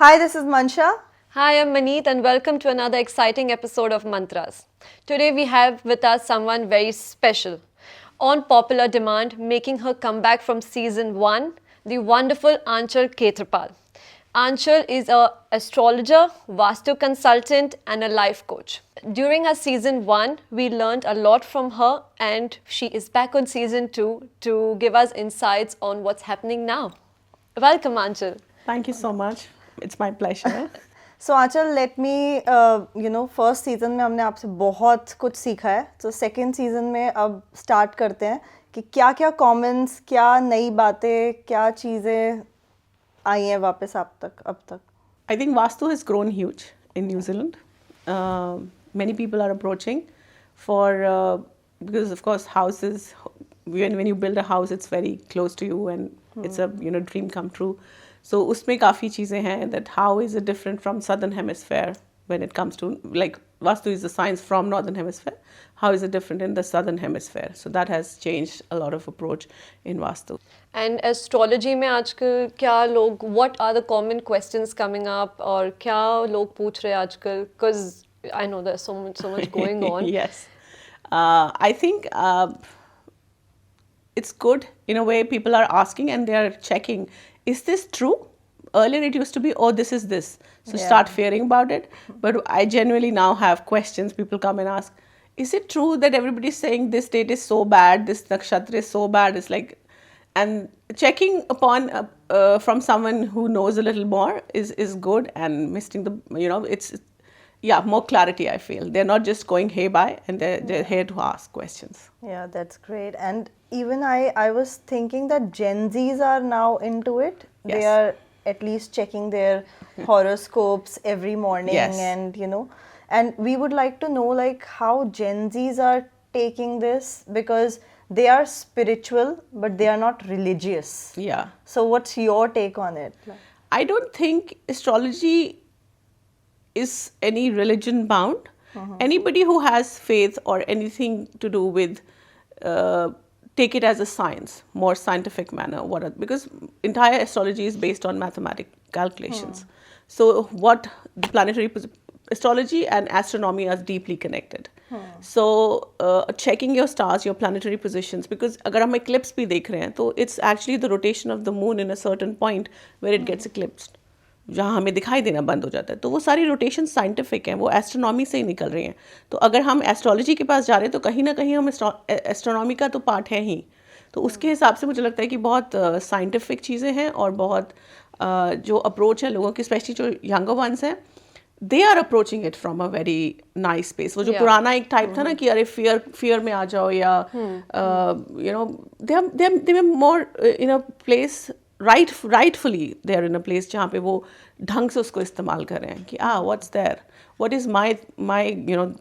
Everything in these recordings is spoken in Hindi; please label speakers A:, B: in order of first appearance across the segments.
A: Hi, this is Mansha.
B: Hi, I'm Maneet and welcome to another exciting episode of Mantras. Today we have with us someone very special. On popular demand, making her comeback from season 1, the wonderful Aanchal Khetrapal. Aanchal is an astrologer, Vastu consultant and a life coach. During her season 1, we learned a lot from her and she is back on season 2 to give us insights on what's happening now. Welcome, Aanchal.
C: Thank you so much. It's my pleasure.
A: So Aanchal, let me, first season में हमने आपसे बहुत कुछ सीखा है. तो second season में अब start करते हैं कि क्या-क्या comments, क्या नई बातें, क्या चीज़ें आई हैं वापस आप तक अब तक.
C: I think Vastu has grown huge in New Zealand. Many people are approaching because of course houses, when you build a house, it's very close to you and it's a dream come true. So उसमें काफ़ी चीज़ें हैं that how is it different from southern hemisphere when it comes to like Vastu is the science from northern hemisphere. How is it different in the southern hemisphere? So that has changed a lot of approach in Vastu.
B: And astrology में आजकल क्या लोग what are the common questions coming up और क्या लोग पूछ रहे हैं आजकल because I know there's so much going on.
C: Yes. I think it's good in a way. People are asking and they are checking, is this true? Earlier it used to be, oh, this is this. So start fearing about it. But I genuinely now have questions. People come and ask, is it true that everybody's saying this date is so bad, this nakshatra is so bad? It's like, and checking upon from someone who knows a little more is good, and misting it's more clarity. I feel they're not just going hey bye, and they're here to ask questions.
A: Yeah, that's great. And even I was thinking that Gen Zs are now into it.
C: Yes.
A: They are at least checking their horoscopes every morning.
C: Yes.
A: And we would like to know like how Gen Zs are taking this, because they are spiritual but they are not religious.
C: Yeah.
A: So what's your take on it?
C: I don't think astrology is any religion bound. Anybody who has faith or anything to do with take it as a science, more scientific manner. Because entire astrology is based on mathematical calculations. So what the planetary astrology and astronomy are deeply connected. So checking your stars, your planetary positions, because अगर हम eclipse भी देख रहे हैं तो it's actually the rotation of the moon in a certain point where it gets eclipsed, जहाँ हमें दिखाई देना बंद हो जाता है. तो वो सारी रोटेशन साइंटिफिक हैं, वो एस्ट्रोनॉमी से ही निकल रही हैं. तो अगर हम एस्ट्रोलॉजी के पास जा रहे हैं तो कहीं ना कहीं हम एस्ट्रोनॉमी का तो पार्ट है ही. तो उसके हिसाब से मुझे लगता है कि बहुत साइंटिफिक चीज़ें हैं और बहुत जो अप्रोच है लोगों की, स्पेशली जो यंगर वंस हैं, they are approaching it from a very nice space. वो जो पुराना एक टाइप था ना कि अरे फियर में आ जाओ या they more in a place rightfully they are in a place जहाँ पे वो ढंग से उसको इस्तेमाल कर रहे हैं कि what's there, what is my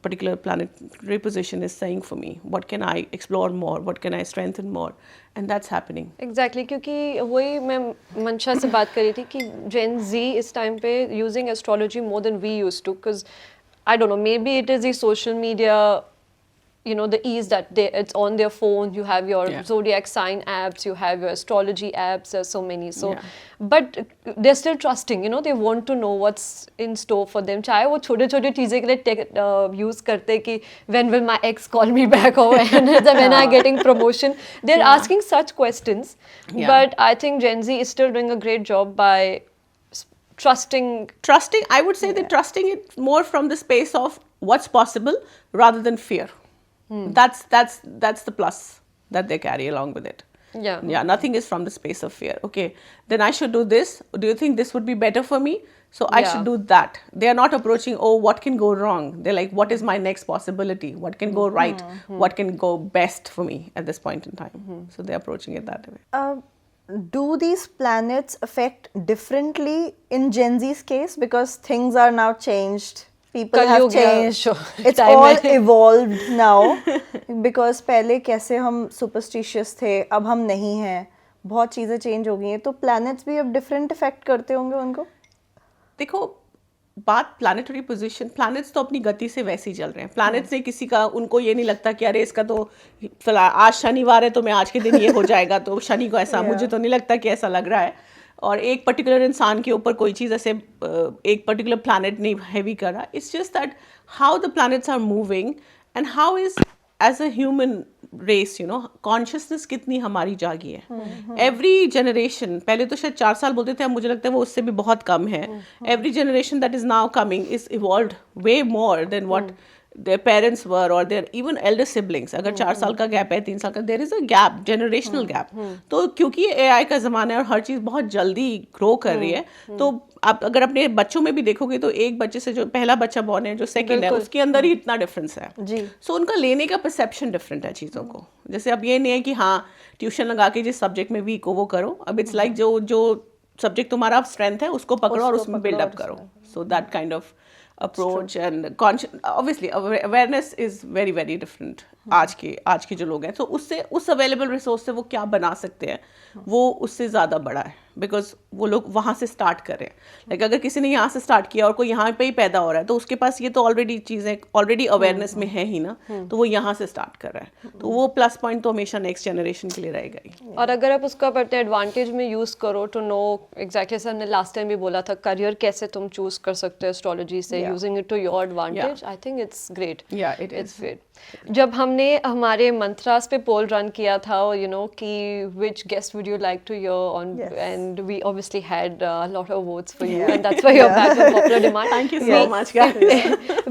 C: particular planetary position is saying for me, what can I explore more, what can I strengthen more, and that's happening.
B: Exactly, क्योंकि वही मैं मंशा से बात कर रही थी कि Gen Z इस टाइम पे using astrology more than we used to, because I don't know, maybe it is the social media, the ease that it's on their phone. You have your zodiac sign apps, you have your astrology apps, there's so many. So but they're still trusting, they want to know what's in store for them. चाहे वो छोटे-छोटे चीज़ें के लिए use करते कि when will my ex call me back, or when I'm getting promotion. They're asking such questions. But I think Gen Z is still doing a great job by trusting.
C: I would say they're trusting it more from the space of what's possible rather than fear. That's the plus that they carry along with it. Yeah, nothing is from the space of fear. Okay, then I should do this. Do you think this would be better for me? So I should do that. They are not approaching, oh, what can go wrong? They're like, what is my next possibility? What can go right? What can go best for me at this point in time? So they're approaching it that way.
A: Do these planets affect differently in Gen Z's case, because things are now changed? People have changed. It's all evolved now. Because पहले कैसे हम superstitious थे, अब हम नहीं हैं. बहुत चीज़ें change हो गई हैं. तो planets भी अब different effect करते होंगे उनको?
C: देखो, बात planetary position, planets तो अपनी गति से वैसे ही चल रहे हैं. Planets ने किसी का, उनको ये नहीं लगता कि अरे इसका तो आज शनिवार है तो मैं आज के दिन ये हो जाएगा, तो शनि को ऐसा, मुझे तो नहीं लगता कि ऐसा लग रहा है. और एक पर्टिकुलर इंसान के ऊपर कोई चीज़ ऐसे एक पर्टिकुलर प्लानट नहीं हैवी कर रहा. It's just that how the planets are moving and how is as a human race you know consciousness कितनी हमारी जागी है. एवरी जनरेशन, पहले तो शायद 4 साल बोलते थे, अब मुझे लगता है वो उससे भी बहुत कम है. Every generation that is now coming is evolved way more than what their parents were or their even elder siblings. अगर 4 साल का गैप है, 3 साल का, there is a gap, generational gap. तो क्योंकि ये AI का ज़माना है और हर चीज़ बहुत जल्दी ग्रो कर रही है, तो आप अगर अपने बच्चों में भी देखोगे तो एक बच्चे से जो पहला बच्चा बॉर्न है, जो सेकंड है, उसके अंदर ही इतना डिफरेंस है
A: जी.
C: सो उनका लेने का परसेप्शन डिफरेंट है चीज़ों को. जैसे अब ये नहीं है कि हाँ ट्यूशन लगा के जिस सब्जेक्ट में वीक हो वो करो. अब इट्स लाइक जो सब्जेक्ट तुम्हारा स्ट्रेंथ है उसको पकड़ो और उसमें बिल्डअप करो. So that kind of approach and obviously awareness is very very different. आज के जो लोग हैं, तो उससे उस अवेलेबल रिसोर्स से वो क्या बना सकते हैं वो उससे ज़्यादा बड़ा है, बिकॉज वो लोग वहाँ से स्टार्ट कर रहे हैं. लाइक अगर किसी ने यहाँ से स्टार्ट किया और कोई यहाँ पे ही पैदा हो रहा है, तो उसके पास ये तो ऑलरेडी चीज़ें ऑलरेडी अवेयरनेस में है ही ना, तो वो यहाँ से स्टार्ट कर रहा है, तो वो प्लस पॉइंट तो हमेशा नेक्स्ट जनरेशन के लिए रहेगा ही.
B: और अगर आप उसको अपने एडवांटेज में यूज़ करो टू नो एग्जैक्टली, जैसे हमने लास्ट टाइम भी बोला था, करियर कैसे तुम चूज कर सकते हो एस्ट्रोलॉजी से, using it to your advantage. I think it's great.
C: It's
B: great. जब हमने हमारे मंत्रास पे पोल रन किया था, यू नो, कि which guest would you like to hear on, and we obviously had a lot of votes for you, and that's why you're back on popular demand.
C: Thank you so much, guys.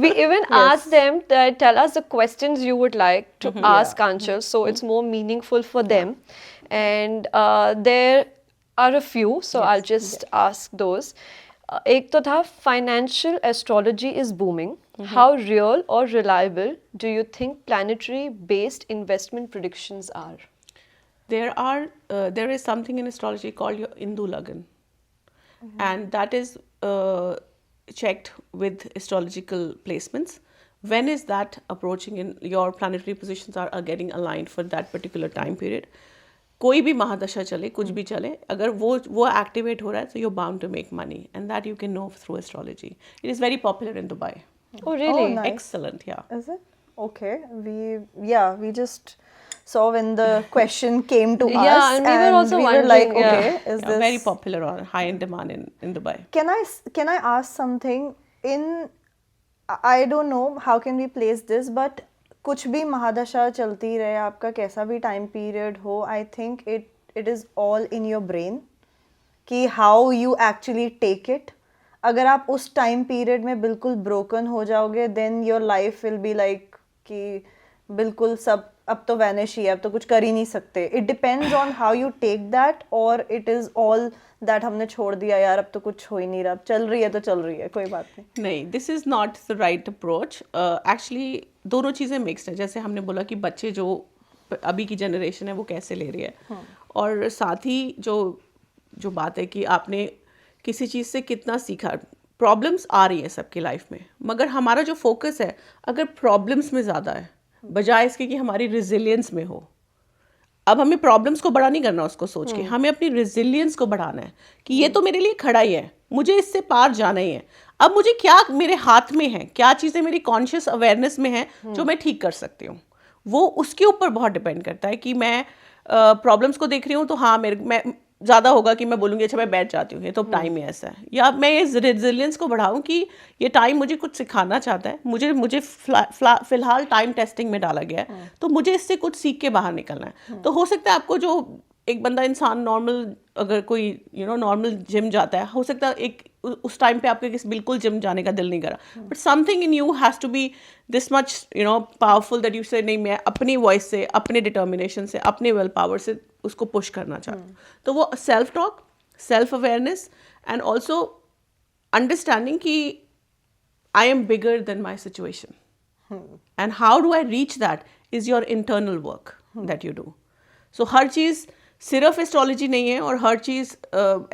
B: We even asked them to tell us the questions you would like to ask Anchal, so it's more meaningful for them. And there are a few, so I'll just ask those. एक तो था, financial astrology is booming. How real or reliable do you think planetary based investment predictions are?
C: There is something in astrology called your Indu Lagan, and that is checked with astrological placements. When is that approaching in your planetary positions are getting aligned for that particular time period? कोई भी महादशा चले, कुछ भी चले, अगर वो एक्टिवेट हो रहा है, so you're bound to make money, and that you can know through astrology. It is very popular in Dubai.
B: Oh, really?
A: Oh, nice.
C: Excellent, yeah.
A: Is it? Okay. We just saw when the question came to us.
B: Yeah, and we were also
A: we were
B: wondering,
A: like,
B: yeah.
A: okay, is this
C: Very popular or high in demand in Dubai.
A: Can I ask something? I don't know how can we place this, but कुछ भी महादशा चलती रहे, आपका कैसा भी टाइम पीरियड हो, I think it is all in your brain कि how you actually take it. अगर आप उस टाइम पीरियड में बिल्कुल ब्रोकन हो जाओगे, then your life will be like कि बिल्कुल सब अब तो वैनिश ही है, अब तो कुछ कर ही नहीं सकते. It depends on how you take that, और इट इज़ ऑल दैट हमने छोड़ दिया यार, अब तो कुछ हो ही नहीं रहा, अब चल रही है तो चल रही है, कोई बात
C: नहीं. This is not the right approach. Actually दोनों चीज़ें मिक्स्ड है. जैसे हमने बोला कि बच्चे जो अभी की जनरेशन है वो कैसे ले रही है, और साथ ही जो बात है कि आपने किसी चीज़ से कितना सीखा. प्रॉब्लम्स आ रही है सबकी लाइफ में, मगर हमारा जो फोकस है अगर प्रॉब्लम्स में ज़्यादा है बजाय इसके कि हमारी रिजिलियंस में हो. अब हमें प्रॉब्लम्स को बड़ा नहीं करना उसको सोच के, हमें अपनी रेजिलियंस को बढ़ाना है कि ये तो मेरे लिए खड़ा ही है, मुझे इससे पार जाना ही है. अब मुझे क्या मेरे हाथ में है, क्या चीज़ें मेरी कॉन्शियस अवेयरनेस में है जो मैं ठीक कर सकती हूँ. वो उसके ऊपर बहुत डिपेंड करता है कि मैं प्रॉब्लम्स को देख रही हूँ तो हाँ मैं ज़्यादा होगा कि मैं बोलूँगी अच्छा मैं बैठ जाती हूँ, ये तो टाइम ही ऐसा है, या मैं इस रेजिलियंस को बढ़ाऊँ कि ये टाइम मुझे कुछ सिखाना चाहता है, मुझे फ़िलहाल टाइम टेस्टिंग में डाला गया है, तो मुझे इससे कुछ सीख के बाहर निकलना है. तो हो सकता है आपको जो एक बंदा इंसान नॉर्मल, अगर कोई नॉर्मल जिम जाता है, हो सकता है एक उस टाइम पे आपके बिल्कुल जिम जाने का दिल नहीं करा, but something in you has to be this much powerful that you say नहीं, मैं अपनी वॉइस से, अपने डिटर्मिनेशन से, अपने विल पावर से उसको पुश करना चाहता हूँ. तो वो self talk, self awareness, and also understanding कि I am bigger than my situation, and how do I reach that is your internal work that you do. So हर चीज़ सिर्फ एस्ट्रोलॉजी नहीं है, और हर चीज़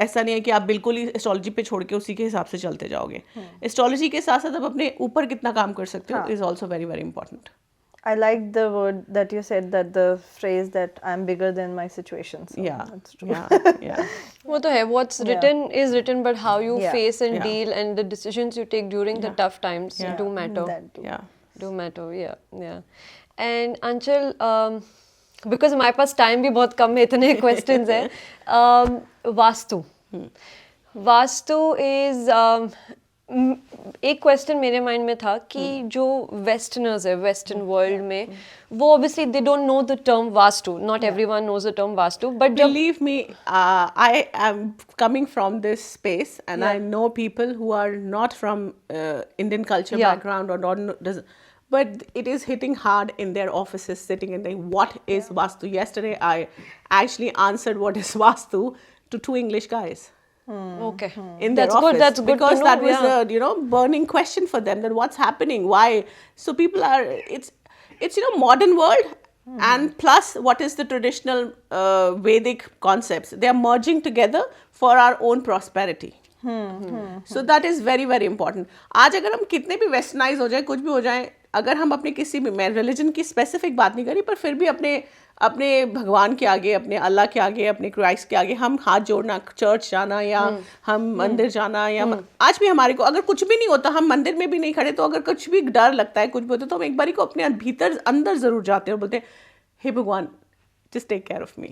C: ऐसा नहीं है कि आप बिल्कुल ही एस्ट्रोलॉजी पे छोड़ के उसी के हिसाब से चलते जाओगे. एस्ट्रोलॉजी के साथ साथ आप अपने ऊपर कितना काम कर सकते हो is also very very important.
A: I like the word that you said, that the phrase that I'm bigger than my situation. So
C: Yeah,
A: that's true.
C: yeah.
B: वो तो है, what's written is written, but how you face and
C: Yeah.
B: deal and the decisions you take during the tough times do matter.
A: That too.
C: Yeah.
B: Do matter, yeah. And Anchal, because हमारे पास टाइम भी बहुत कम है, इतने questions हैं. वास्तु, वास्तु इज एक क्वेश्चन मेरे माइंड में था कि जो वेस्टर्नर्स है वेस्टर्न वर्ल्ड में वो obviously they don't know the term vastu, not everyone knows the term vastu, but
C: Believe me, I am coming from this space, and I know people who are not from Indian culture background or not, but it is hitting hard in their offices, sitting and saying, "What is Vastu?" Yesterday, I actually answered what is Vastu to 2 English guys.
B: okay,
C: In their
B: that's
C: office,
B: good. That's good
C: because
B: to know.
C: that was a burning question for them, that what's happening, why. So people are, it's modern world, and plus what is the traditional Vedic concepts, they are merging together for our own prosperity. So that is very very important. आज अगर हम कितने भी वेस्टर्नाइज हो जाए, कुछ भी हो जाए, अगर हम अपने किसी भी, मैं रिलीजन की स्पेसिफिक बात नहीं करी, पर फिर भी अपने भगवान के आगे, अपने अल्लाह के आगे, अपने क्राइस्ट के आगे हम हाथ जोड़ना, चर्च जाना या हम मंदिर जाना, या आज भी हमारे को अगर कुछ भी नहीं होता, हम मंदिर में भी नहीं खड़े, तो अगर कुछ भी डर लगता है, कुछ भी होता, तो हम एक बारी को अपने भीतर अंदर जरूर जाते हैं और बोलते हैं, हे भगवान, just take care of me,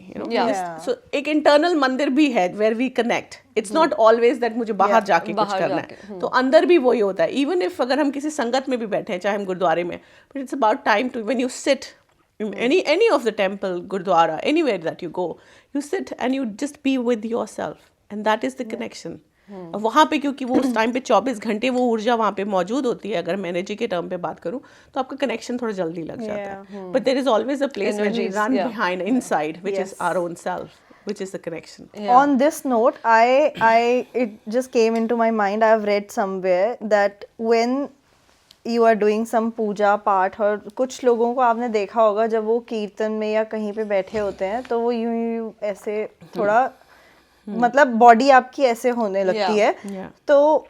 C: so एक internal मंदिर भी है where we connect. It's not always that मुझे बाहर जाके कुछ करना है, तो अंदर भी वही होता है. Even if अगर हम किसी संगत में भी बैठे हैं, चाहे हम गुरुद्वारे में, but it's about time to, when you sit in any of the temple, gurdwara, anywhere that you go, you sit and you just be with yourself, and that is the connection. और वहाँ पे, क्योंकि वो उस टाइम पे 24 घंटे वो ऊर्जा वहाँ पे मौजूद होती है, अगर मैं एनर्जी के टर्म पे बात करूँ, तो आपका कनेक्शन थोड़ा जल्दी लग जाता है. But there is always a place when we run behind inside, which is our own self, which is the connection.
A: On this note, it just came into my mind, I have read somewhere that when you are doing some पूजा पाठ, और कुछ लोगों को आपने देखा होगा जब वो कीर्तन में या कहीं पे बैठे होते हैं, तो वो यूं ऐसे थोड़ा मतलब बॉडी आपकी ऐसे होने लगती है, तो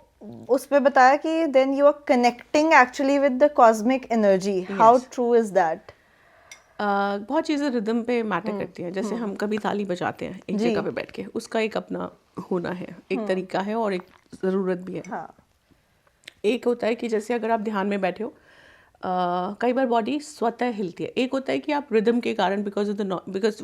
A: उस पे बताया कि then you are connecting actually with the cosmic energy. How true is that?
C: बहुत चीज़ें रिदम पे मैटर करती हैं. जैसे हम कभी ताली बजाते हैं एक जगह पे बैठ के, उसका एक अपना होना है, एक तरीका है और एक ज़रूरत भी है. एक होता है कि जैसे अगर आप ध्यान में बैठे हो, कई बार बॉडी स्वतः हिलती है. एक होता है कि आप रिदम के कारण, बिकॉज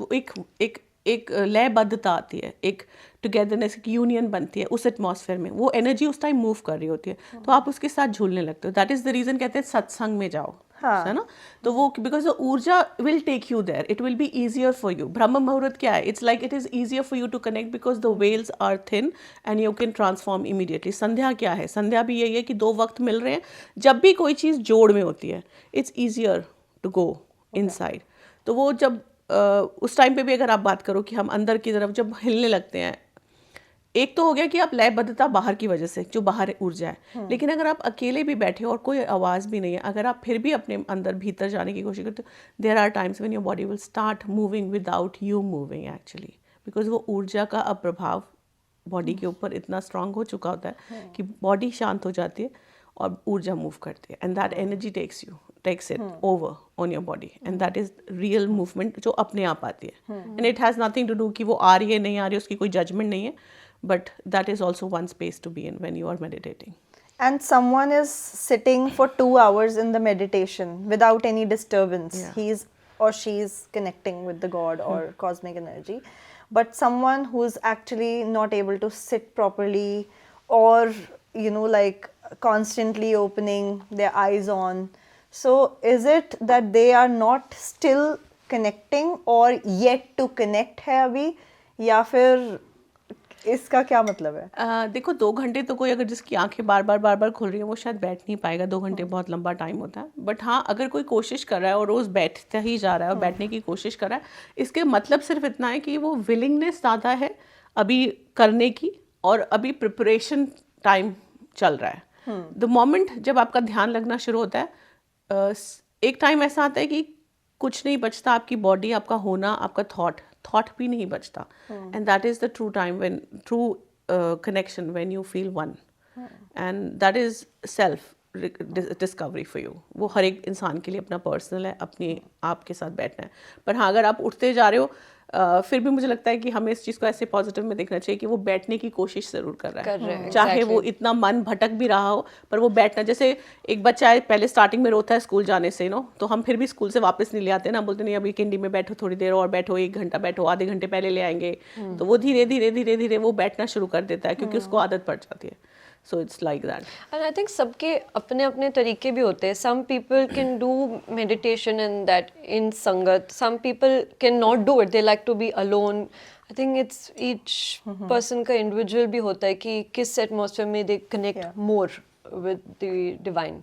C: एक लयबद्धता आती है, एक टुगेदरनेस, एक यूनियन बनती है उस एटमॉस्फेयर में, वो एनर्जी उस टाइम मूव कर रही होती है, तो आप उसके साथ झूलने लगते हो. दैट इज द रीजन कहते हैं सत्संग में जाओ, है ना. तो वो बिकॉज द ऊर्जा will take you there, it will be easier for you. ब्रह्म मुहूर्त क्या है? It's like it is easier for you to connect because the veils are thin and you can transform immediately. संध्या क्या है? संध्या भी यही है कि 2 वक्त मिल रहे हैं. जब भी कोई चीज़ जोड़ में होती है, it's easier to go inside. तो वो जब उस टाइम पे भी अगर आप बात करो कि हम अंदर की तरफ जब हिलने लगते हैं, एक तो हो गया कि आप लयबद्धता बाहर की वजह से, जो बाहर ऊर्जा है, लेकिन अगर आप अकेले भी बैठे हो और कोई आवाज़ भी नहीं है, अगर आप फिर भी अपने अंदर भीतर जाने की कोशिश करते हो, there are times when your body will start moving without you moving actually, because वो ऊर्जा का अब प्रभाव बॉडी के ऊपर इतना स्ट्रांग हो चुका होता है कि बॉडी शांत हो जाती है और ऊर्जा मूव करती है, and that energy takes it over on your body, and that is real movement जो अपने आप आती है. And it has nothing to do कि वो आ रही है नहीं आ रही है, उसकी कोई judgment नहीं है, but that is also one space to be in when you are meditating.
A: And someone is sitting for 2 hours in the meditation without any disturbance. He's or she's connecting with the God or cosmic energy, but someone who's actually not able to sit properly, or like constantly opening their eyes on. So is it that they are not still connecting or yet to connect है अभी, या फिर इसका क्या मतलब है?
C: देखो 2 घंटे तो कोई अगर जिसकी आंखें बार बार खुल रही है वो शायद बैठ नहीं पाएगा. 2 घंटे बहुत लंबा टाइम होता है. बट हाँ, अगर कोई कोशिश कर रहा है और रोज़ बैठता ही जा रहा है और बैठने की कोशिश कर रहा है, इसके मतलब सिर्फ इतना है कि वो विलिंगनेस ज़्यादा है अभी करने की, और अभी प्रिपरेशन टाइम चल रहा है. द मोमेंट जब आपका ध्यान लगना शुरू होता है, एक टाइम ऐसा आता है कि कुछ नहीं बचता, आपकी बॉडी, आपका होना, आपका थॉट भी नहीं बचता. And that is the true time when true connection, when you feel one, and that is self. Discovery for you. वो हर एक इंसान के लिए अपना पर्सनल है, अपने आप के साथ बैठना है। पर हाँ, अगर आप उठते जा रहे हो फिर भी मुझे लगता है कि हमें इस चीज़ को ऐसे पॉजिटिव में देखना चाहिए कि वो बैठने की कोशिश ज़रूर कर रहा है, चाहे वो इतना मन भटक भी रहा हो, पर वो बैठना। जैसे एक बच्चा है पहले स्टार्टिंग में रोता है स्कूल जाने से, तो हम फिर भी स्कूल से वापस नहीं ले आते ना, बोलते नहीं अभी कैंडी में बैठो थोड़ी देर और बैठो, 1 घंटा बैठो, आधे घंटे पहले ले आएंगे। तो वो धीरे धीरे धीरे धीरे वो बैठना शुरू कर देता है क्योंकि उसको आदत पड़ जाती है। So it's like that.
B: And I think सबके अपने अपने तरीके भी होते हैं. Some people can do meditation and that in sangat. Some people cannot do it. They like to be alone. I think it's each person का individual भी होता है कि किस atmosphere में they connect more with the divine.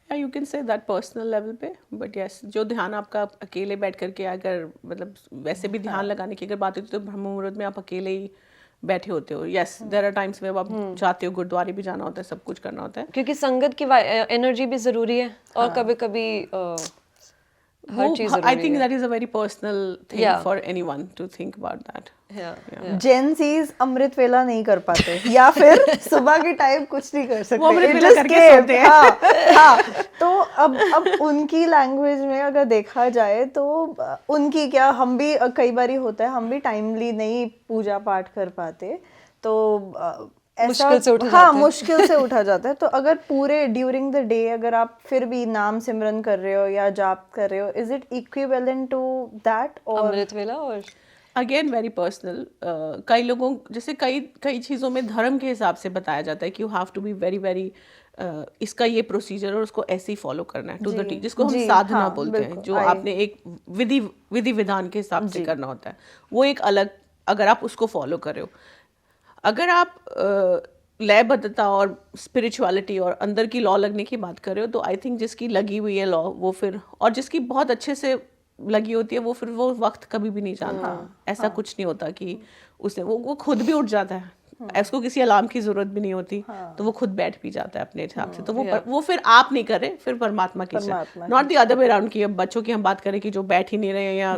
C: Yeah, you can say that personal level पे, but yes, जो ध्यान आपका अकेले बैठ करके अगर मतलब वैसे भी ध्यान लगाने की अगर बात होती है तो ब्रह्म मुहूर्त में आप अकेले ही बैठे होते हो। यस, देयर आर टाइम्स में आप जाते हो, गुरुद्वारे भी जाना होता है, सब कुछ करना होता है
B: क्योंकि संगत की एनर्जी भी जरूरी है और कभी-कभी हर चीज जरूरी है।
C: I think that is a very personal thing for anyone to think about that.
A: Gen Z's अमृत वेला नहीं कर पाते या फिर सुबह के टाइम कुछ नहीं कर सकते,
C: वो अमृत वेला करके सोते हैं।
A: हाँ, तो अब उनकी लैंग्वेज में अगर देखा जाए तो उनकी क्या, हम भी कई बार होता है हम भी टाइमली नहीं पूजा पाठ कर पाते, तो
B: मुश्किल से उठा
A: हाँ मुश्किल से उठा जाता है। तो अगर पूरे ड्यूरिंग द डे अगर आप फिर भी नाम सिमरन कर रहे हो या जाप कर रहे हो, is it equivalent to that और
B: अमृत वेला? और
C: अगेन वेरी पर्सनल। कई लोगों जैसे कई चीज़ों में धर्म के हिसाब से बताया जाता है कि you have to be very very इसका ये प्रोसीजर और उसको ऐसे ही फॉलो करना है टू द टी, जिसको हम साधना बोलते हैं, जो आपने एक विधि विधान के हिसाब से करना होता है, वो एक अलग, अगर आप उसको फॉलो कर रहे हो। अगर आप लयबद्धता और स्पिरिचुअलिटी और अंदर की लॉ लगने की बात कर रहे हो तो आई थिंक जिसकी लगी हुई है लॉ वो फिर, और जिसकी बहुत अच्छे से लगी होती है वो फिर वो वक्त कभी भी नहीं जानता। ऐसा कुछ नहीं होता कि उसने वो खुद भी उठ जाता है, उसको किसी अलार्म की जरूरत भी नहीं होती, तो वो खुद बैठ भी जाता है अपने हिसाब से। तो वो फिर आप नहीं कर रहे, फिर परमात्मा की, not the other way around की। अब बच्चों की हम बात करें कि जो बैठ ही नहीं रहे हैं या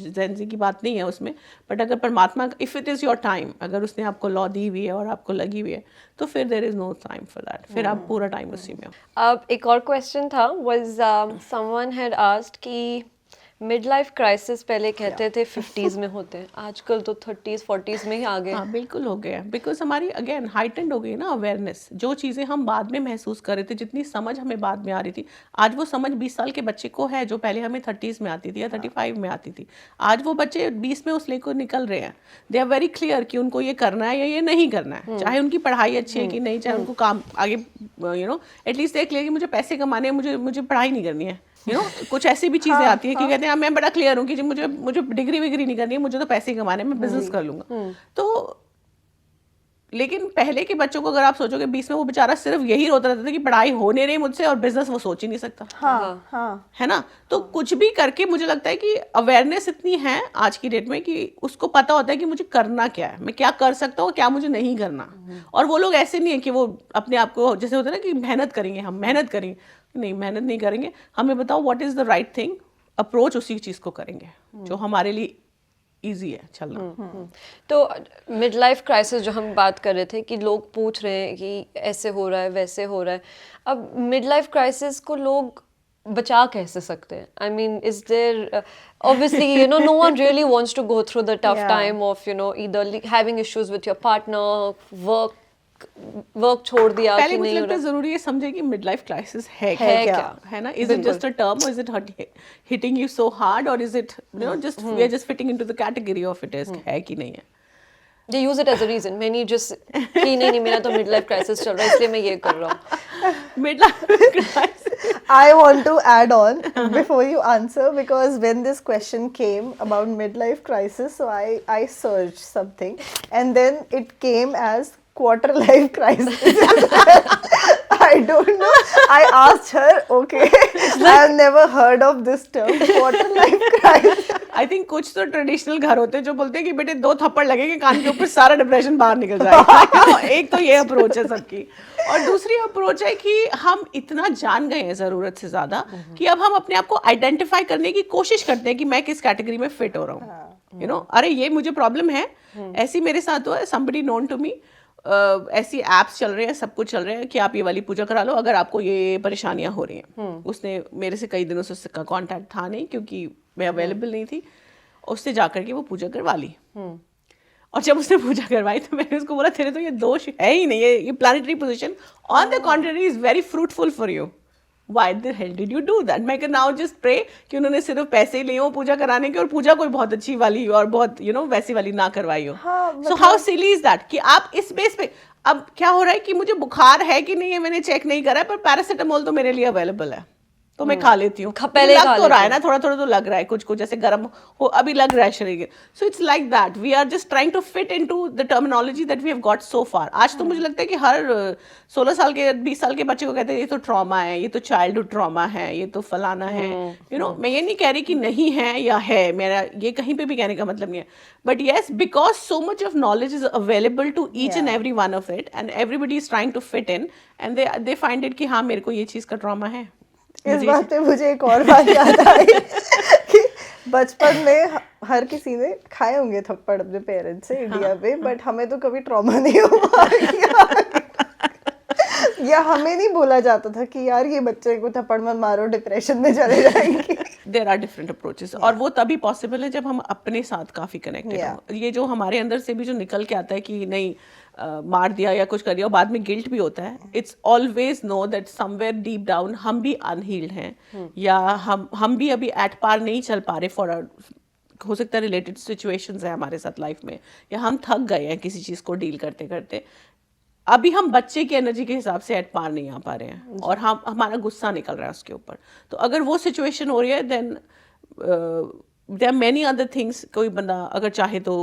C: जेन ज़ी की बात नहीं है उसमें, बट अगर परमात्मा, if it is your time, अगर उसने आपको लॉ दी हुई है और आपको लगी हुई है तो फिर there is no time for that, फिर आप पूरा टाइम उसी में हो।
B: अब एक और क्वेश्चन था, वाज समवन हैड आस्क्ड कि मिड लाइफ क्राइसिस पहले कहते थे 50s में होते हैं, आजकल तो 30s 40s में ही आ गए।
C: हाँ बिल्कुल हो गए, बिकॉज हमारी अगेन हाइटेंड हो गई ना अवेयरनेस। जो चीज़ें हम बाद में महसूस कर रहे थे, जितनी समझ हमें बाद में आ रही थी, आज वो समझ 20 साल के बच्चे को है जो पहले हमें 30s में आती थी या 35 में आती थी। आज वो बच्चे 20 में उस लेकर निकल रहे हैं, दे आर वेरी क्लियर कि उनको ये करना है या ये नहीं करना है, चाहे उनकी पढ़ाई अच्छी है कि नहीं, चाहे उनको काम आगे एटलीस्ट देख लिया कि मुझे पैसे कमाने हैं, मुझे पढ़ाई नहीं करनी है। कुछ ऐसी भी चीजें आती है कि कहते हैं मैं बड़ा क्लियर हूँ कि मुझे डिग्री विग्री नहीं करनी है, मुझे तो पैसे कमाने, मैं बिजनेस कर लूंगा। तो लेकिन पहले के बच्चों को अगर आप सोचोगे 20 में, वो बेचारा सिर्फ यही रोता रहता था कि पढ़ाई होने रही मुझसे और बिजनेस वो सोच ही नहीं सकता। है ना? तो कुछ भी करके मुझे लगता है कि अवेयरनेस इतनी है आज की डेट में कि उसको पता होता है कि मुझे करना क्या है, मैं क्या कर सकता हूँ, क्या मुझे नहीं करना। और वो लोग ऐसे नहीं है कि वो अपने आप को जैसे होता है ना कि मेहनत करेंगे, हम मेहनत करेंगे, नहीं मेहनत नहीं करेंगे, हमें बताओ what is the right thing, approach उसी चीज को करेंगे जो हमारे लिए इजी है चलना।
B: तो मिड लाइफ क्राइसिस जो हम बात कर रहे थे कि लोग पूछ रहे हैं कि ऐसे हो रहा है वैसे हो रहा है, अब मिड लाइफ क्राइसिस को लोग बचा कैसे सकते हैं? I mean is there obviously no one really wants to go through the tough time of either having issues with your partner, work छोड़ दिया।
C: पहले मुझे लगता है जरूरी है समझे कि मिड लाइफ क्राइसिस है क्या, है ना? Is it just a term और is it hitting you so hard और is it just we are just fitting into the category of it, है कि नहीं है?
B: They use it as a reason. Many just कि नहीं मेरा तो मिड लाइफ क्राइसिस चल रहा है इसलिए मैं ये कर रहा हूँ।
C: Mid life crisis,
A: I want to add on before you answer, because when this question came about midlife crisis, so I searched something and then it came as quarter life crisis. I don't know. I asked her, okay, I have never heard of this term, quarter life crisis.
C: I think कुछ तो ट्रेडिशनल घर होते हैं जो बोलते हैं कि बेटे 2 थप्पड़ लगेंगे कान के ऊपर, सारा डिप्रेशन बाहर निकल जाएगा। एक तो ये अप्रोच है सबकी, और दूसरी अप्रोच है कि हम इतना जान गए हैं ज़रूरत से ज़्यादा कि अब हम अपने आप को आइडेंटिफाई करने की कोशिश करते हैं कि मैं किस कैटेगरी में फिट हो रहा हूँ। अरे ये मुझे प्रॉब्लम है, ऐसी मेरे साथ हुआ है, somebody known to me, ऐसी एप्स चल रहे हैं, सब कुछ चल रहे हैं कि आप ये वाली पूजा करा लो अगर आपको ये परेशानियां हो रही हैं। उसने मेरे से कई दिनों से उसका कांटेक्ट था नहीं क्योंकि मैं अवेलेबल नहीं थी, उसने जा करके वो पूजा करवा ली। और जब उसने पूजा करवाई तो मैंने उसको बोला तेरे तो ये दोष है ही नहीं, ये planetary position on the contrary is very fruitful for you, why the hell did you do that. मैं कैन नाउ जस्ट प्रे कि उन्होंने सिर्फ पैसे ही लिए हो पूजा कराने के और पूजा कोई बहुत अच्छी वाली और बहुत वैसी वाली ना करवाई हो। So how silly is that कि आप इस बेस पे, अब क्या हो रहा है कि मुझे बुखार है कि नहीं है मैंने चेक नहीं करा है, पर पैरासिटामोल तो मेरे लिए अवेलेबल है तो मैं खा लेती हूँ।
B: पहले
C: लग तो रहा है ना, थोड़ा थोड़ा तो लग रहा है, कुछ कुछ जैसे गर्म हो अभी लग रहा है शरीर। So it's like that we are just trying to fit into the terminology that we have got so far. आज तो मुझे लगता है कि हर 16 साल के 20 साल के बच्चे को कहते हैं ये तो ट्रॉमा है, ये तो चाइल्डहुड ट्रॉमा है, ये तो फलाना है। मैं ये नहीं कह रही कि नहीं है या है, मेरा ये कहीं पे भी कहने का मतलब नहीं है, but yes because so much of knowledge is available to each and every one of it and everybody is trying to fit in and they find it कि हाँ मेरे को ये चीज़ का ट्रॉमा है।
A: इस बात पे मुझे एक और बात याद आई कि बचपन में हर किसी ने खाए होंगे थप्पड़ अपने पेरेंट्स से इंडिया में, बट हमें तो कभी ट्रॉमा नहीं हुआ या हमें नहीं बोला जाता था कि यार ये बच्चे को थप्पड़ मत मारो डिप्रेशन में चले जाएंगे।
C: देयर आर डिफरेंट अप्रोचेस और वो तभी पॉसिबल है जब हम अपने साथ काफी कनेक्टेड हो। ये जो हमारे अंदर से भी जो निकल के आता है कि नहीं मार दिया या कुछ कर दिया और बाद में गिल्ट भी होता है, it's always know that somewhere deep down हम भी अनहील्ड हैं या हम भी अभी एट पार नहीं चल पा रहे फॉर हो सकता है रिलेटेड सिचुएशंस है हमारे साथ लाइफ में, या हम थक गए हैं किसी चीज़ को डील करते करते, अभी हम बच्चे की एनर्जी के हिसाब से एट पार नहीं आ पा रहे हैं और हमारा गुस्सा निकल रहा है उसके ऊपर। तो अगर वो सिचुएशन हो रही है then there are many other things. कोई बंदा अगर चाहे तो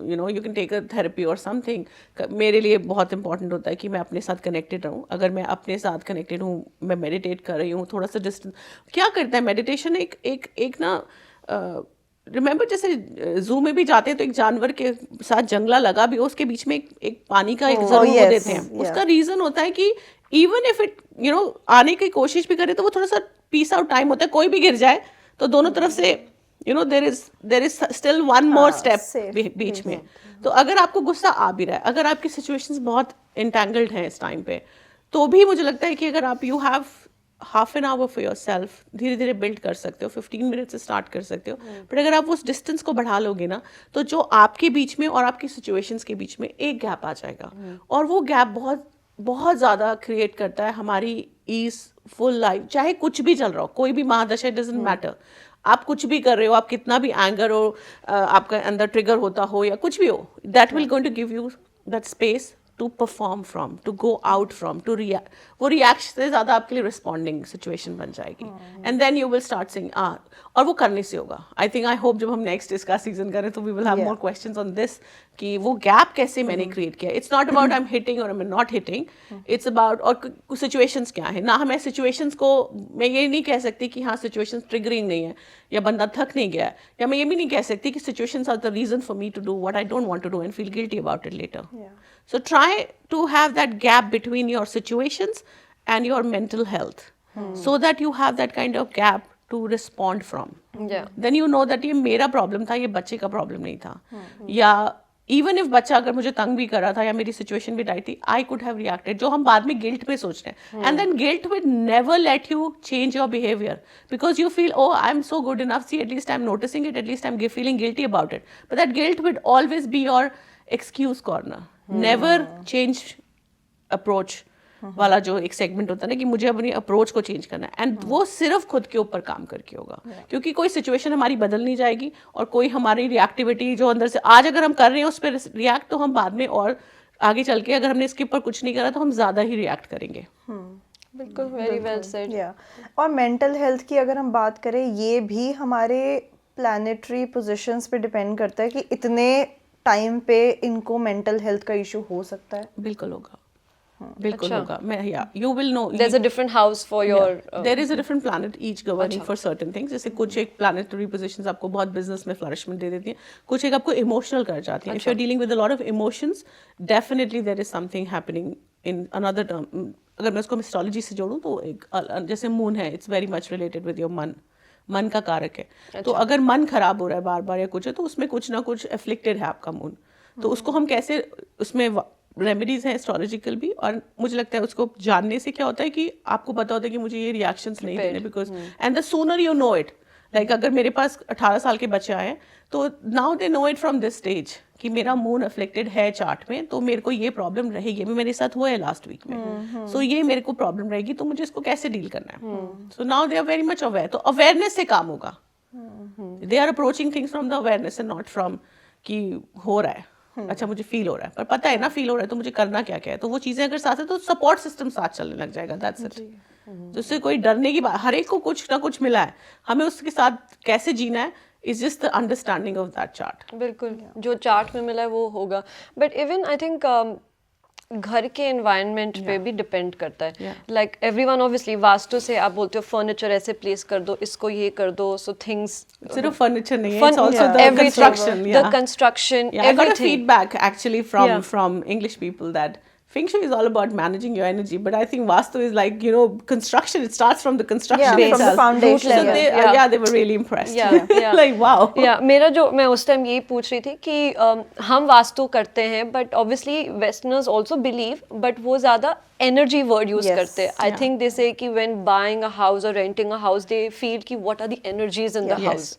C: you can take a therapy और समथिंग। मेरे लिए बहुत इंपॉर्टेंट होता है कि मैं अपने साथ कनेक्टेड रहूँ। अगर मैं अपने साथ कनेक्टेड हूँ, मैं मेडिटेट कर रही हूँ, थोड़ा सा डिस्टेंस क्या करता है मेडिटेशन, एक ना रिमेंबर जैसे जू में भी जाते हैं तो एक जानवर के साथ जंगला लगा भी हो, उसके बीच में एक पानी का एक जरूर वो देते हैं। उसका रीजन होता है कि इवन इफ इट आने की कोशिश भी करे तो वो थोड़ा सा पीस आउट टाइम होता है, कोई भी गिर जाए तो दोनों तरफ से there is still one more step बीच में। तो अगर आपको गुस्सा आ भी रहा है, अगर आपकी सिचुएशंस बहुत इंटेंगल्ड हैं इस टाइम पे, तो भी मुझे लगता है कि अगर आप you have half an hour for your self, धीरे धीरे बिल्ड कर सकते हो, 15 मिनट से स्टार्ट कर सकते हो। बट अगर आप उस डिस्टेंस को बढ़ा लोगे ना, तो जो आपके बीच में और आपकी सिचुएशंस के बीच में एक गैप आ जाएगा और वो गैप बहुत बहुत ज़्यादा क्रिएट करता है हमारी ईज फुल लाइफ। चाहे कुछ भी चल रहा हो, कोई भी महादशा, डजंट मैटर, आप कुछ भी कर रहे हो, आप कितना भी एंगर हो आपका अंदर ट्रिगर होता हो या कुछ भी हो, that will going to give you that space to perform from, to go out from, to react. वो रिएक्शन से ज़्यादा आपके लिए रिस्पॉन्डिंग सिचुएशन बन जाएगी and then you will start sing और वो करने से होगा। आई थिंक, आई होप जब हम नेक्स्ट इसका सीजन करें तो we will have more questions on this कि वो गैप कैसे मैंने क्रिएट किया। It's not about I am hitting और I am not hitting, it's about और सिचुएशंस क्या है ना। हमें सिचुएशंस को, मैं ये नहीं कह सकती कि हाँ सिचुएशंस ट्रिगरिंग नहीं है या बंदा थक नहीं गया, या मैं ये भी नहीं कह सकती कि situations are the reason for me to do what I don't want to do and feel guilty about it later. So try to have that gap between your situations and your mental health, so that you have that kind of gap to respond from. Then you know that ये मेरा problem था, ये बच्चे का problem नहीं था। या even if बच्चा अगर मुझे तंग भी कर रहा था या मेरी situation भी टाइट थी, I could have reacted, जो हम बाद में guilt में सोचते हैं। And then guilt will never let you change your behavior because you feel, oh, I'm so good enough, see, at least I'm noticing it, at least I'm feeling guilty about it. But that guilt would always be your excuse corner. Never change approach वाला जो एक सेगमेंट होता है ना कि मुझे अपनी अप्रोच को चेंज करना है, एंड वो सिर्फ खुद के ऊपर काम करके होगा। क्योंकि कोई सिचुएशन हमारी बदल नहीं जाएगी और कोई हमारी रिएक्टिविटी जो अंदर से आज अगर हम कर रहे हैं उस पर रिएक्ट, तो हम बाद में और आगे चल के अगर हमने इसके ऊपर कुछ नहीं करा तो हम ज़्यादा ही रिएक्ट करेंगे।
B: बिल्कुल, वेरी वेल सेड।
A: और मेंटल हेल्थ की अगर हम बात करें, ये भी हमारे प्लैनेटरी पोजीशंस पे डिपेंड करता है कि इतने टाइम पे इनको मेंटल हेल्थ का इशू हो सकता है।
C: बिल्कुल होगा, बिल्कुल होगा। मैं you will know.
B: There's a different house for your.
C: There is a different planet each governing for certain things. जैसे कुछ एक planetary positions आपको बहुत business में flourishment दे देती हैं, कुछ एक आपको emotional कर जाती हैं। If you're dealing with a lot of emotions, definitely there is something happening in another term. अगर मैं उसको astrology से जोड़ूँ तो एक जैसे moon है, it's very much related with your मन का कारक है। तो अगर मन खराब हो रहा है बार बार या कुछ है, तो उसमें कुछ ना कुछ एफ्लिक्टेड है आपका मून। तो उसको हम कैसे, उसमें रेमेडीज हैं एस्ट्रोलॉजिकल भी, और मुझे लगता है उसको जानने से क्या होता है कि आपको पता होता है कि मुझे ये रिएक्शंस नहीं देने, because and the sooner you know it, like अगर मेरे पास 18 साल के बच्चे आए तो now they know it from this stage कि मेरा मून अफ्लिक्टेड है चार्ट में, तो मेरे को ये प्रॉब्लम रहेगी, अभी मेरे साथ हुआ है लास्ट वीक में, सो ये मेरे को प्रॉब्लम रहेगी, तो मुझे इसको कैसे डील करना है. So now they are very much aware, तो अवेयरनेस से काम होगा. They are approaching things from the awareness and not from कि हो रहा है, अच्छा मुझे फील हो रहा है, पर पता है ना फील हो रहा है तो मुझे करना क्या क्या है. तो वो चीजें अगर साथ है तो सपोर्ट सिस्टम साथ चलने लग जाएगा. That's it. तो उससे कोई डरने की बात, हर एक को कुछ ना कुछ मिला है, हमें उसके साथ कैसे जीना है is just the understanding of that chart.
B: बिल्कुल, जो चार्ट में मिला है वो होगा. बट इवन आई थिंक घर के एनवायरनमेंट पे भी डिपेंड करता है. लाइक एवरीवन ऑब्वियसली वास्तु से आप बोलते हो फर्नीचर ऐसे प्लेस कर दो, इसको ये कर दो, सो थिंग्स
C: सिर्फ फर्नीचर नहीं है, it's also the construction.
B: The construction,
C: I got a
B: everything.
C: feedback actually from English people that Feng Shui is all about managing your energy, but I think Vastu is like, you know, construction. It starts from the construction
A: from the
C: itself.
A: foundation.
C: So they were really impressed.
B: Yeah.
C: Like wow.
B: Yeah, मेरा जो मैं उस टाइम यही पूछ रही थी कि हम वास्तु करते हैं, but obviously westerners also believe, but वो ज़्यादा एनर्जी वर्ड यूज करते हैं. आई थिंक दे से कि व्हेन बाइंग अ हाउस और renting a house they feel कि what are the energies in the house.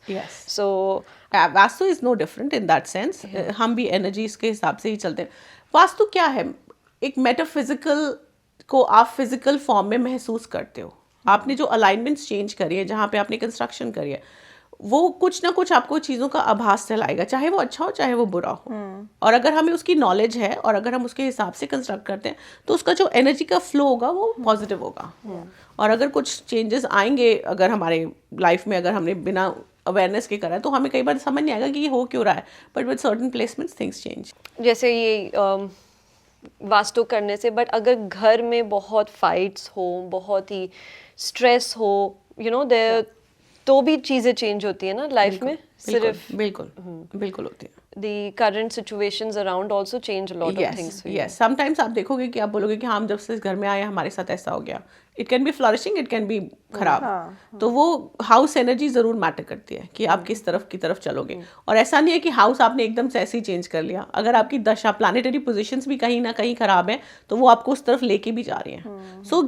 B: So
C: vastu is no different in that sense. हम भी एनर्जीज के हिसाब से ही चलते हैं. वास्तु क्या है, एक मेटाफिजिकल को आप फिजिकल फॉर्म में महसूस करते हो. आपने जो अलाइनमेंट्स चेंज करी है, जहाँ पे आपने कंस्ट्रक्शन करी है, वो कुछ ना कुछ आपको चीज़ों का आभास दिलाएगा, चाहे वो अच्छा हो चाहे वो बुरा हो. और अगर हमें उसकी नॉलेज है और अगर हम उसके हिसाब से कंस्ट्रक्ट करते हैं तो उसका जो एनर्जी का फ्लो होगा वो पॉजिटिव होगा. और अगर कुछ चेंजेस आएंगे अगर हमारे लाइफ में, अगर हमने बिना अवेयरनेस के करा है, तो हमें कई बार समझ नहीं आएगा कि ये हो क्यों रहा है, but with certain placements things change.
B: जैसे ये वास्तु करने से, बट अगर घर में बहुत फाइट्स हो, बहुत ही स्ट्रेस हो, यू नो देयर, तो भी चीज़ें चेंज होती है ना लाइफ में. सिर्फ
C: बिल्कुल होती है.
B: the current situations around also change a lot of things for you.
C: Yes, sometimes आप देखोगे कि आप बोलोगे कि हम जब से इस घर में आए हमारे साथ ऐसा हो गया. It can be flourishing, it can be खराब. तो वो हाउस एनर्जी जरूर मैटर करती है कि आप किस तरफ की तरफ चलोगे. और ऐसा नहीं है कि हाउस आपने एकदम से ऐसे ही चेंज कर लिया. अगर आपकी दशा, प्लानिटरी पोजीशंस भी कहीं ना कहीं खराब है, तो वो आपको उस तरफ लेके भी जा रही हैं. सो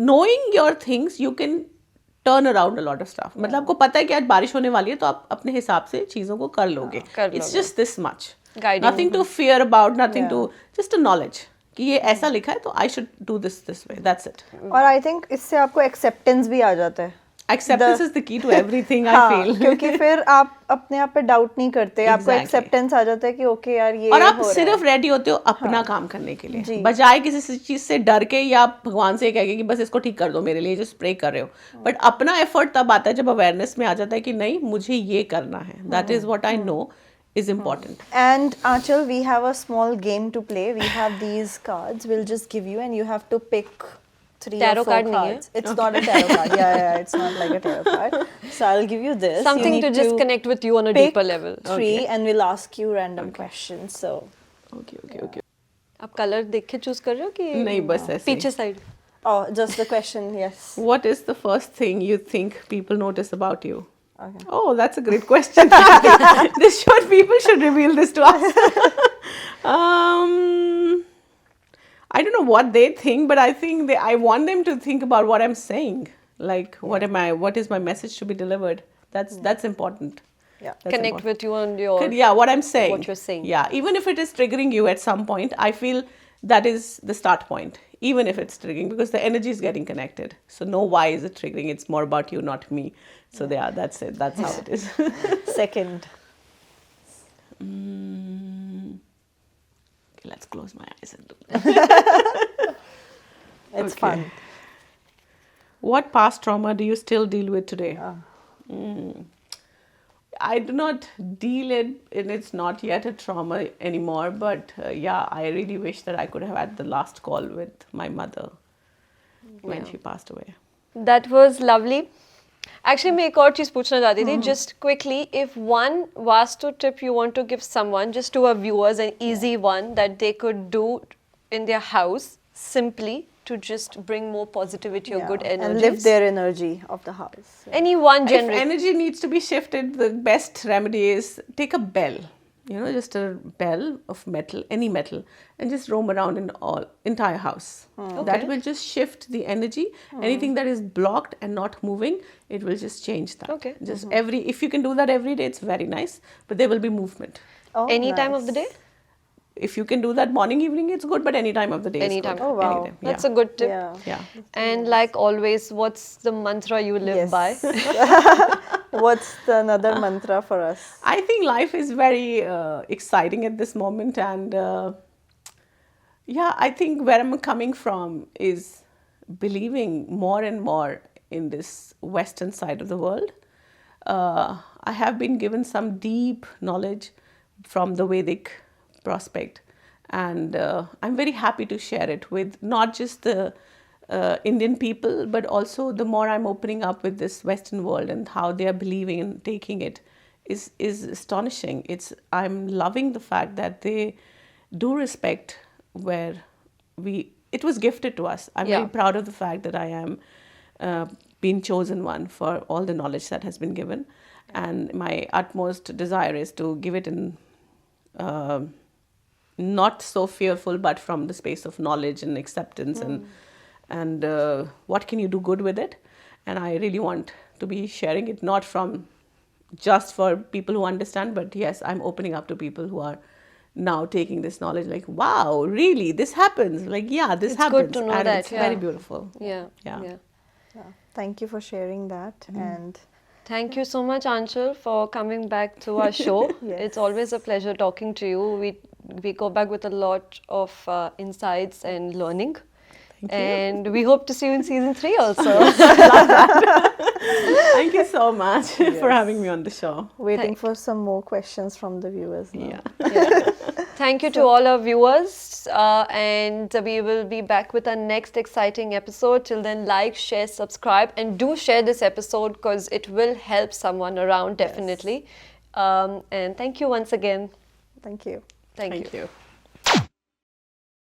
C: knowing your things, you can turn around a lot of stuff. मतलब आपको पता है कि आज बारिश होने वाली है, तो आप अपने हिसाब से चीजों को कर लोगे. It's just this much. Nothing to fear about, nothing to, just a knowledge कि ये ऐसा लिखा है तो I should do this way. That's it.
A: और I think इससे आपको acceptance भी आ जाता है.
C: Acceptance is the key to everything, I feel.
A: क्योंकि फिर आप अपने आप पे डाउट नहीं करते. आपको acceptance आ जाता है कि ओके यार ये,
C: और आप सिर्फ रेडी होते हो अपना काम करने के लिए, बजाय किसी चीज से डर के या भगवान से कह के कि बस इसको ठीक कर दो मेरे लिए, जो स्प्रे कर रहे हो. बट अपना एफर्ट तब आता है जब अवेयरनेस में आ जाता है कि नहीं, मुझे ये करना है. That is what I know is important.
A: And Aanchal, we have a small game to play. We have these cards. We'll just give you, and you have to pick 3
B: tarot
A: or 4
B: card
A: cards. It's not a tarot card. Yeah, it's not like a tarot card. So I'll give you this.
B: Something to just connect with you on a deeper level.
A: 3 and we'll ask you random questions. So.
C: Okay.
B: आप कलर देख के चूज कर रहे हो कि
C: नहीं, बस ऐसे
B: पीछे side?
A: Oh, just the question. Yes.
C: What is the first thing you think people notice about you?
A: Okay.
C: Oh, that's a great question. People should reveal this to us. I don't know what they think, but I think I want them to think about what I'm saying. Like, what is my message to be delivered? That's important.
A: Yeah.
B: Connect with you on your...
C: what I'm saying.
B: What you're saying.
C: Yeah, even if it is triggering you at some point, I feel that is the start point. Even if it's triggering, because the energy is getting connected. So no, why is it triggering? It's more about you, not me. So that's it. That's how it is.
A: Second.
C: Okay, let's close my eyes and do that.
A: It's fun.
C: What past trauma do you still deal with today? I do not deal it, and it's not yet a trauma anymore. But I really wish that I could have had the last call with my mother when she passed away.
B: That was lovely. Actually, मैं एक और चीज़ पूछना चाहती थी. Just quickly, if one vastu tip you want to give someone, just to our viewers, an easy one that they could do in their house, simply to just bring more positivity or good energies.
A: And lift their energy of the house.
B: Any one
C: If
B: generic.
C: energy needs to be shifted, the best remedy is take a bell. just a bell of metal, any metal, and just roam around in entire house. That will just shift the energy. Anything that is blocked and not moving, it will just change that.
B: Okay.
C: Just if you can do that every day, it's very nice. But there will be movement.
A: Oh,
B: Any time of the day?
A: nice.
C: If you can do that morning, evening, it's good. But any time of the day,
B: Any
C: is good.
B: time.
A: Oh, wow.
C: Any day.
B: That's a good tip.
A: Yeah.
C: Yeah.
B: And like always, what's the mantra you live
A: Yes.
B: by?
A: What's another mantra for us?
C: I think life is very exciting at this moment, and I think where I'm coming from is believing more and more in this Western side of the world. I have been given some deep knowledge from the Vedic prospect, and I'm very happy to share it with not just the Indian people, but also the more I'm opening up with this Western world and how they are believing and taking it is astonishing. I'm loving the fact that they do respect where it was gifted to us. I'm very proud of the fact that I am being chosen one for all the knowledge that has been given, and my utmost desire is to give it in not so fearful, but from the space of knowledge and acceptance and what can you do good with it. And I really want to be sharing it not from just for people who understand, but yes, I'm opening up to people who are now taking this knowledge like, wow, really, this happens. Like, yeah, this
B: It's
C: happens.
B: good to know
C: and
B: that,
C: it's very
B: yeah.
C: beautiful.
B: Yeah.
C: Yeah.
A: Yeah. Thank you for sharing that. And
B: Thank you so much, Anshul, for coming back to our show.
A: Yes.
B: It's always a pleasure talking to you. We go back with a lot of insights and learning. And we hope to see you in season 3 also.
C: Thank you so much for having me on the show.
A: waiting for some more questions from the viewers now.
C: Yeah.
B: Thank you to all our viewers. And we will be back with our next exciting episode. Till then, like, share, subscribe, and do share this episode because it will help someone around definitely. And thank you once again.
A: Thank you.
B: Thank you.
C: Thank you.